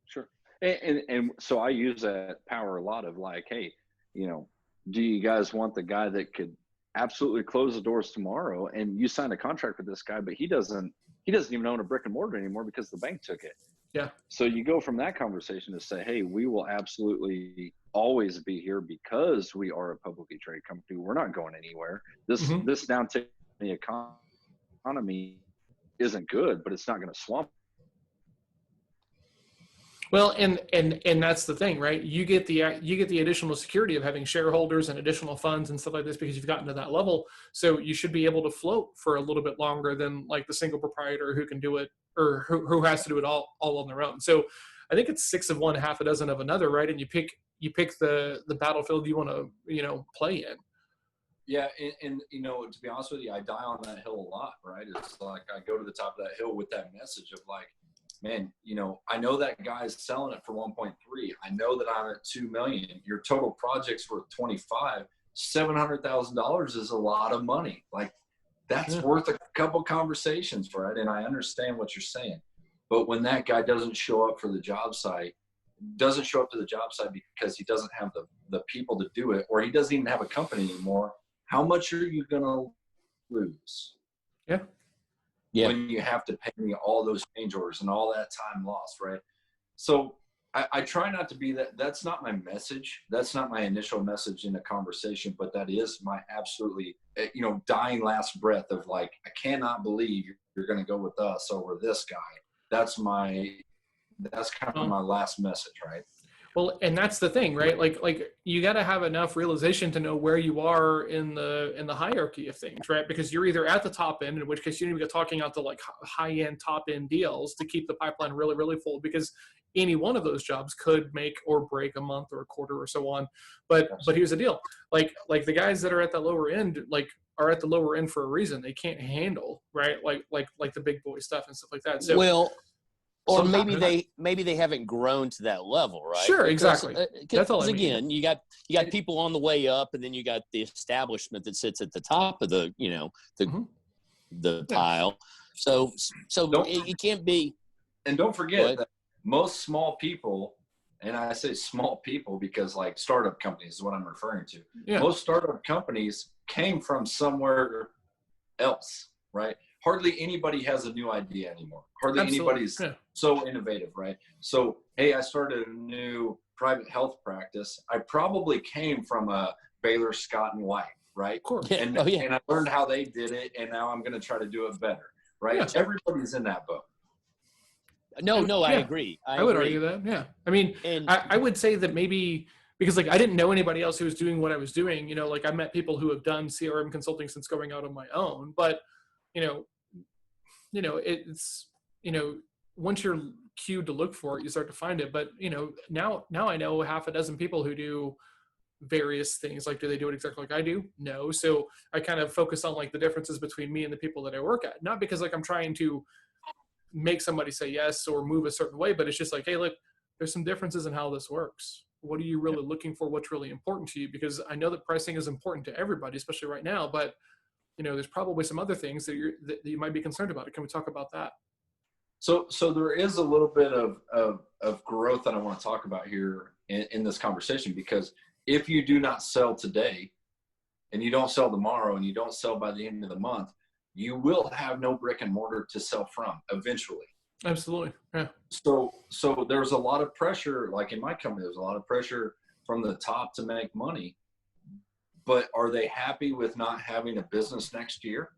Sure. And so I use that power a lot of like, hey, do you guys want the guy that could absolutely close the doors tomorrow, and you signed a contract with this guy, but he doesn't even own a brick and mortar anymore because the bank took it. Yeah. So you go from that conversation to say, hey, we will absolutely always be here because we are a publicly traded company. We're not going anywhere. This downtick in the economy isn't good, but it's not going to swamp. Well, and that's the thing, right? You get the additional security of having shareholders and additional funds and stuff like this because you've gotten to that level. So you should be able to float for a little bit longer than like the single proprietor who can do it or who has to do it all on their own. So I think it's 6 of one, half a dozen of another, right? And you pick the battlefield you want to play in. Yeah, and to be honest with you, I die on that hill a lot, right? It's like I go to the top of that hill with that message of like, man, I know that guy's selling it for 1.3. I know that I'm at 2 million. Your total project's worth 25. $700,000 is a lot of money. Like that's worth a couple conversations, right? And I understand what you're saying. But when that guy doesn't show up to the job site because he doesn't have the people to do it, or he doesn't even have a company anymore, how much are you going to lose? Yeah. When you have to pay me all those change orders and all that time lost, right? So I try not to be that. That's not my message. That's not my initial message in a conversation, but that is my absolutely, dying last breath of like, I cannot believe you're going to go with us over this guy. That's kind of my last message, right? Well, and that's the thing, right? Like you got to have enough realization to know where you are in the hierarchy of things, right? Because you're either at the top end, in which case you need to be talking out to like high end, top end deals to keep the pipeline really, really full, because any one of those jobs could make or break a month or a quarter or so on. But here's the deal, like the guys that are at the lower end, are at the lower end for a reason. They can't handle, right? Like the big boy stuff and stuff like that. So or maybe they haven't grown to that level, right? Sure, exactly. That's all. Again, you got people on the way up, and then you got the establishment that sits at the top of the the pile. So it can't be. And don't forget that most small people, and I say small people because like startup companies is what I'm referring to. Yeah. Most startup companies came from somewhere else, right? Hardly anybody has a new idea anymore. Hardly anybody's so innovative, right? So, hey, I started a new private health practice. I probably came from a Baylor, Scott, and White, right? Of course. And I learned how they did it, and now I'm going to try to do it better, right? Yeah. Everybody's in that boat. No, I agree. I would argue that, yeah. I mean, I would say that maybe because like I didn't know anybody else who was doing what I was doing. Like I met people who have done CRM consulting since going out on my own, but it's once you're cued to look for it, you start to find it. But now I know half a dozen people who do various things. Like, do they do it exactly like I do? No. So I kind of focus on like the differences between me and the people that I work at. Not because like I'm trying to make somebody say yes or move a certain way, but it's just like, hey, look, there's some differences in how this works. What are you really looking for? What's really important to you? Because I know that pricing is important to everybody, especially right now, but there's probably some other things that you might be concerned about. Can we talk about that? So there is a little bit of growth that I want to talk about here in this conversation, because if you do not sell today and you don't sell tomorrow and you don't sell by the end of the month, you will have no brick and mortar to sell from eventually. Absolutely. Yeah. So there's a lot of pressure, like in my company, there's a lot of pressure from the top to make money. But are they happy with not having a business next year,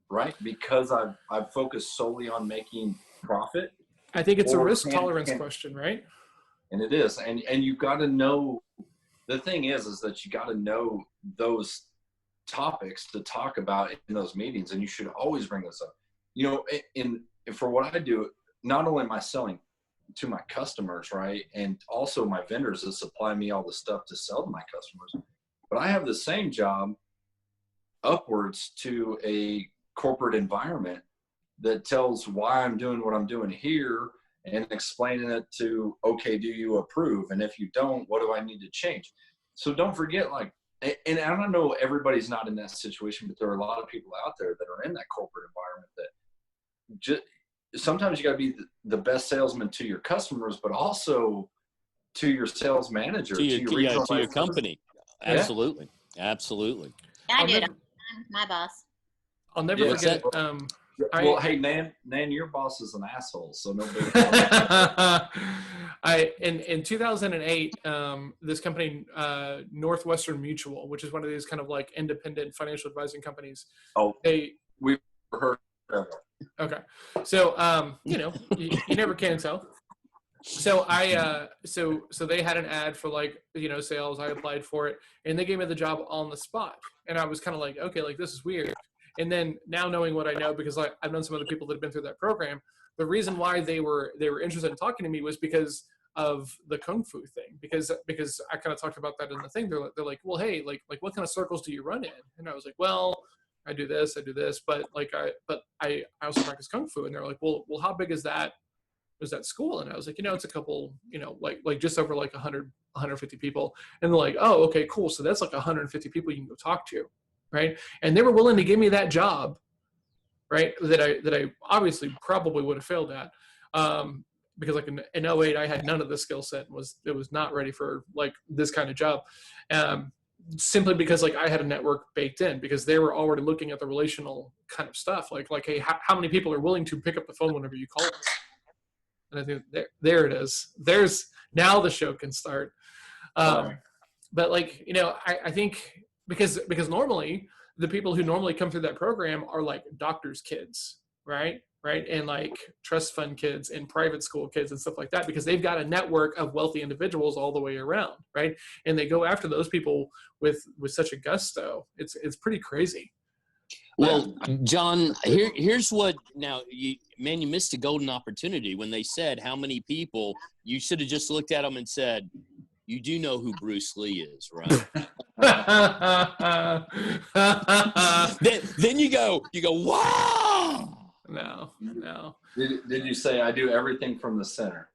right? Because I've focused solely on making profit. I think it's a risk tolerance question, right? And it is. And you got to know, the thing is that you got to know those topics to talk about in those meetings, and you should always bring this up. For what I do, not only am I selling to my customers, right, and also my vendors that supply me all the stuff to sell to my customers, but I have the same job upwards to a corporate environment that tells why I'm doing what I'm doing here and explaining it to, okay, do you approve? And if you don't, what do I need to change? So don't forget, like, and I don't know, everybody's not in that situation, but there are a lot of people out there that are in that corporate environment that just, sometimes you got to be the best salesman to your customers, but also to your sales manager, to your regional to your vice company. Yeah. Absolutely. Absolutely. I I'll do it never- all the time with my boss. I'll never Yeah, forget. Well, hey, Nan, your boss is an asshole, so no big In 2008, this company, Northwestern Mutual, which is one of these kind of like independent financial advising companies. Oh, They we've heard of it. okay, so you never can tell. So so they had an ad for like sales. I applied for it, and they gave me the job on the spot, and I was kind of like, okay, like this is weird. And then now knowing what I know, because I've known some other people that have been through that program, the reason why they were interested in talking to me was because of the kung fu thing. Because I kind of talked about that in the thing. They're like, well, hey, like what kind of circles do you run in? And I was like, well, I do this, but I also practice kung fu. And they're like, well, how big is that? Was that school? And I was like, it's a couple, like just over like 150 people. And they're like, oh, okay, cool. So that's like 150 people you can go talk to. Right. And they were willing to give me that job, right. That I obviously probably would have failed at. Because like in 08, I had none of the skill set and was not ready for like this kind of job. Simply because like I had a network baked in, because they were already looking at the relational kind of stuff. Like, hey, how many people are willing to pick up the phone whenever you call them? And I think there it is. There's now the show can start. But like, I think because normally the people who normally come through that program are like doctors' kids, right? And like trust fund kids and private school kids and stuff like that, because they've got a network of wealthy individuals all the way around, right? And they go after those people with such a gusto. It's pretty crazy. Well, John, here's what. Now, you missed a golden opportunity when they said how many people. You should have just looked at them and said, "You do know who Bruce Lee is, right?" then you go, wow. No. Did you say I do everything from the center?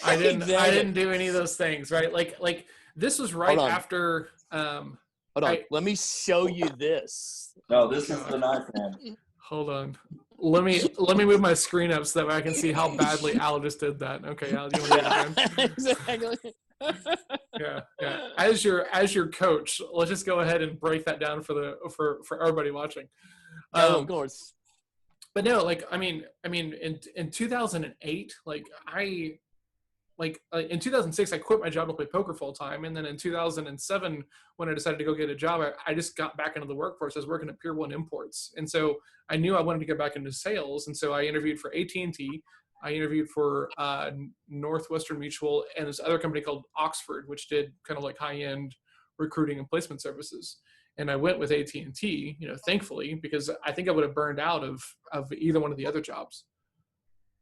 I didn't. Exactly. I didn't do any of those things, right? Like this was right after. Hold on. Let me show you this. No, this is the knife, man. Hold on. Let me move my screen up so that way I can see how badly Al just did that. Okay, Al, do you want to do it again? Exactly. Yeah. As your coach, let's just go ahead and break that down for everybody watching. Of course. But no, like I mean, in 2008, in 2006, I quit my job to play poker full time, and then in 2007, when I decided to go get a job, I just got back into the workforce. I was working at Pier 1 Imports, and so I knew I wanted to get back into sales, and so I interviewed for AT&T. I interviewed for Northwestern Mutual and this other company called Oxford, which did kind of like high-end recruiting and placement services. And I went with AT&T, thankfully, because I think I would have burned out of either one of the other jobs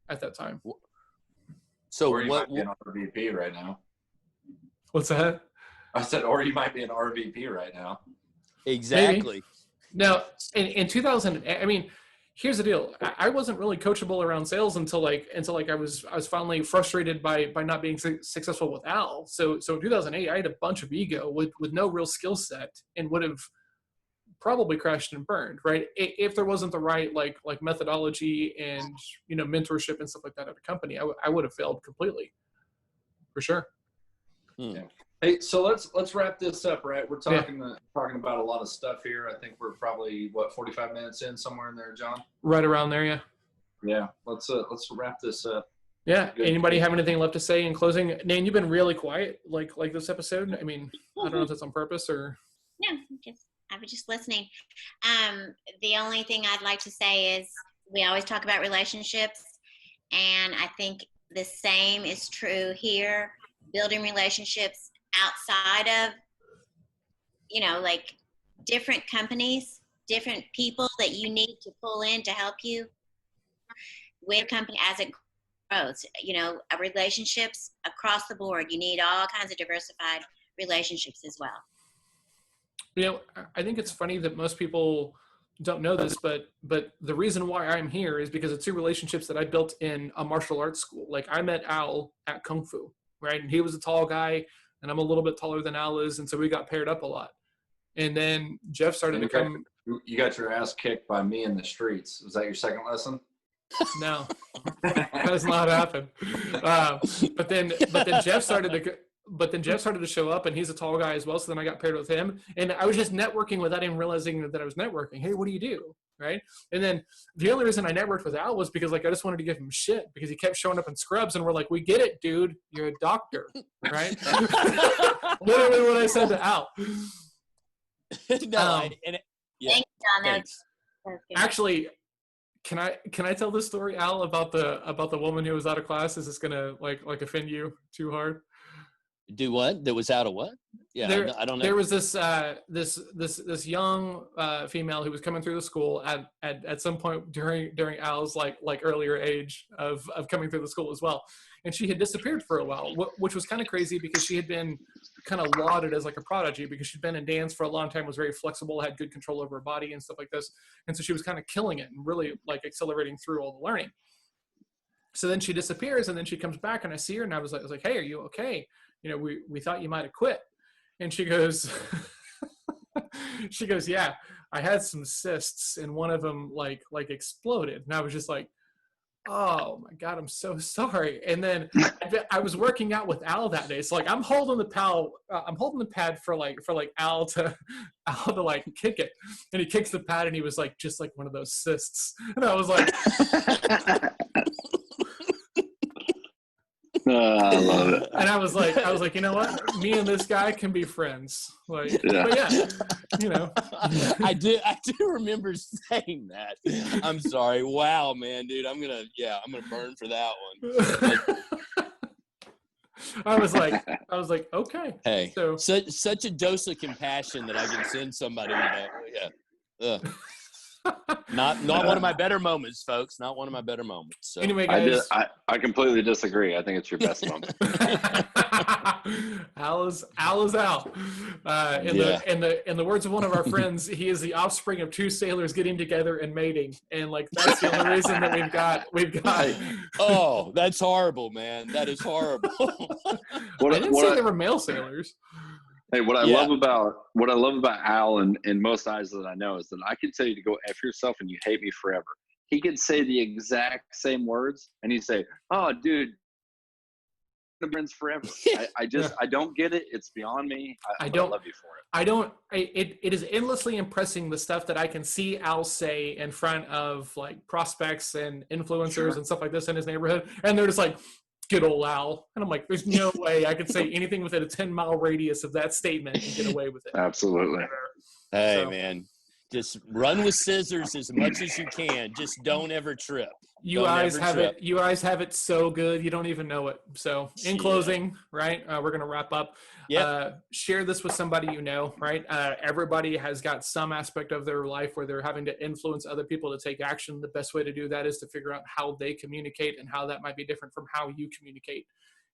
at that time. So or you might be an RVP right now. What's that? I said, or you might be an RVP right now. Exactly. Maybe. Now, in 2000, I mean, here's the deal. I wasn't really coachable around sales until I was finally frustrated by not being successful with Al. So in 2008, I had a bunch of ego with no real skill set and would have probably crashed and burned, right? If there wasn't the right like methodology and mentorship and stuff like that at a company, I would have failed completely, for sure. Yeah. Hey, so let's wrap this up, right? We're talking about a lot of stuff here. I think we're probably 45 minutes in, somewhere in there, John. Right around there, yeah. Yeah, let's wrap this up. Yeah. Good. Anybody have anything left to say in closing? Nan, you've been really quiet, like this episode. I mean, I don't know if that's on purpose or. No, I was just listening. The only thing I'd like to say is we always talk about relationships, and I think the same is true here. Building relationships outside of, like different companies, different people that you need to pull in to help you with a company as it grows. Relationships across the board. You need all kinds of diversified relationships as well. I think it's funny that most people don't know this, but the reason why I'm here is because of two relationships that I built in a martial arts school. Like I met Al at Kung Fu, right? And he was a tall guy, and I'm a little bit taller than Al is, and so we got paired up a lot. And then Jeff started to come. You got your ass kicked by me in the streets. Was that your second lesson? No, that has not happened. But then Jeff started to show up, and he's a tall guy as well. So then I got paired with him, and I was just networking without even realizing that I was networking. Hey, what do you do? Right. And then the only reason I networked with Al was because like I just wanted to give him shit because he kept showing up in scrubs, and we're like, we get it, dude. You're a doctor, right? Literally what I said to Al. No, Thanks, John. thanks. Actually, can I tell this story, Al, about the woman who was out of class? Is this gonna like offend you too hard? Do what? That was out of what? Yeah, I don't know. There was this young female who was coming through the school at some point during Al's like earlier age of coming through the school as well, and she had disappeared for a while, which was kind of crazy because she had been kind of lauded as like a prodigy because she'd been in dance for a long time, was very flexible, had good control over her body and stuff like this, and so she was kind of killing it and really like accelerating through all the learning. So then she disappears, and then she comes back, and I see her, and I was like, hey, are you okay? You know, we thought you might have quit. And she goes, yeah, I had some cysts, and one of them like exploded. And I was just like, oh my God, I'm so sorry. And then I was working out with Al that day. So like I'm holding the pad for Al to like kick it. And he kicks the pad, and he was like, just like one of those cysts. And I was like, I love it. and I was like, you know what? Me and this guy can be friends. Like, yeah. But yeah, you know. I do remember saying that. I'm sorry. Wow, man, dude. I'm gonna burn for that one. I was like, okay. Hey, so such a dose of compassion that I can send somebody. Yeah. Not one of my better moments, folks. Not one of my better moments. So. Anyway, guys, I completely disagree. I think it's your best moment. Al is out. In the words of one of our friends, he is the offspring of two sailors getting together and mating, and like that's the only reason that we've got. Oh, that's horrible, man. That is horrible. I didn't say they were male sailors. Hey, what I love about Al and most eyes that I know is that I can tell you to go F yourself and you hate me forever. He could say the exact same words and he'd say, oh, dude, the friends forever. I don't get it. It's beyond me. I love you for it. It is endlessly impressing the stuff that I can see Al say in front of like prospects and influencers and stuff like this in his neighborhood. And they're just like, good old Al. And I'm like, there's no way I could say anything within a 10-mile radius of that statement and get away with it. Absolutely. Hey, man, just run with scissors as much as you can. Just don't ever trip. You guys have it so good. You don't even know it. So in closing, right, we're going to wrap up. Share this with somebody you know, right? Everybody has got some aspect of their life where they're having to influence other people to take action. The best way to do that is to figure out how they communicate and how that might be different from how you communicate.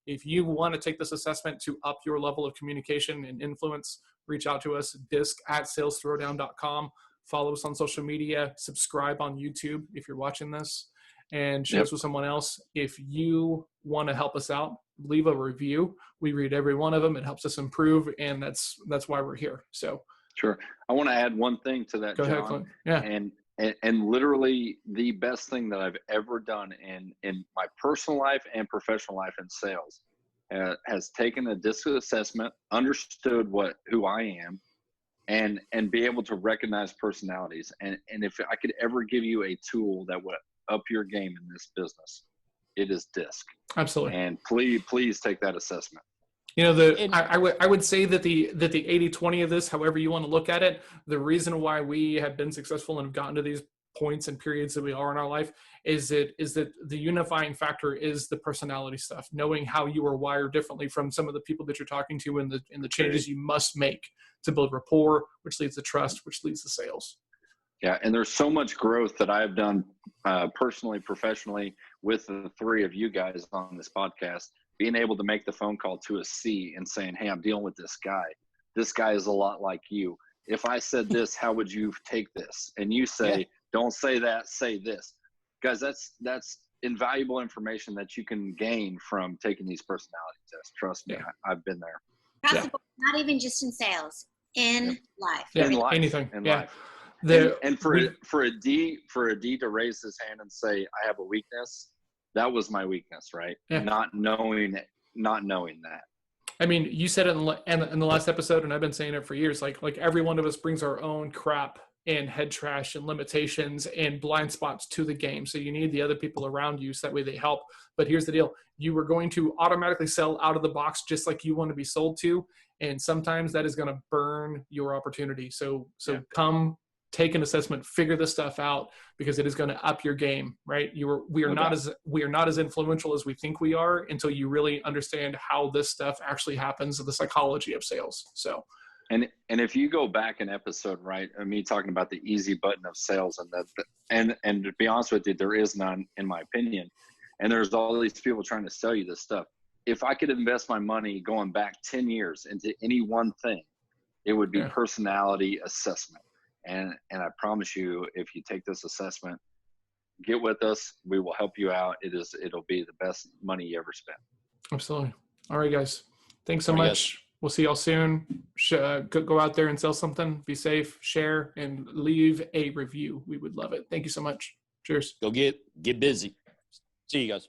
If you want to take this assessment to up your level of communication and influence, reach out to us, disc@salesthrowdown.com. Follow us on social media. Subscribe on YouTube if you're watching this. And share this with someone else. If you want to help us out, leave a review. We read every one of them. It helps us improve, and that's why we're here. So sure. I want to add one thing to that, Go John. ahead, Clint. Yeah. And literally the best thing that I've ever done in my personal life and professional life in sales has taken a DISC assessment, understood who I am, and be able to recognize personalities. And if I could ever give you a tool that would up your game in this business, it is DISC. Absolutely. And please take that assessment. You know, I would say that the 80-20 of this, however you want to look at it, the reason why we have been successful and have gotten to these points and periods that we are in our life is that the unifying factor is the personality stuff, knowing how you are wired differently from some of the people that you're talking to and the changes you must make to build rapport, which leads to trust, which leads to sales. Yeah, and there's so much growth that I've done personally, professionally, with the three of you guys on this podcast, being able to make the phone call to a C and saying, hey, I'm dealing with this guy. This guy is a lot like you. if I said this, how would you take this? And you say, don't say that, say this. Guys, that's invaluable information that you can gain from taking these personality tests. Trust me, I've been there. Possible, not even just in sales, in life. In life. Anything. In Yeah. life. And for a D to raise his hand and say, I have a weakness, that was my weakness, right? Yeah. Not knowing that. I mean, you said it in the last episode, and I've been saying it for years. Like every one of us brings our own crap and head trash and limitations and blind spots to the game. So you need the other people around you so that way they help. But here's the deal. You were going to automatically sell out of the box just like you want to be sold to. And sometimes that is going to burn your opportunity. So come take an assessment, figure this stuff out, because it is going to up your game, right? We are not as influential as we think we are until you really understand how this stuff actually happens, the psychology of sales. So. And if you go back an episode, right, me talking about the easy button of sales, and to be honest with you, there is none, in my opinion. And there's all these people trying to sell you this stuff. If I could invest my money going back 10 years into any one thing, it would be personality assessment. And I promise you, if you take this assessment, get with us. We will help you out. It'll be the best money you ever spent. Absolutely. All right, guys. Thanks so much. Yes. We'll see y'all soon. Go out there and sell something. Be safe, share, and leave a review. We would love it. Thank you so much. Cheers. Go get busy. See you guys.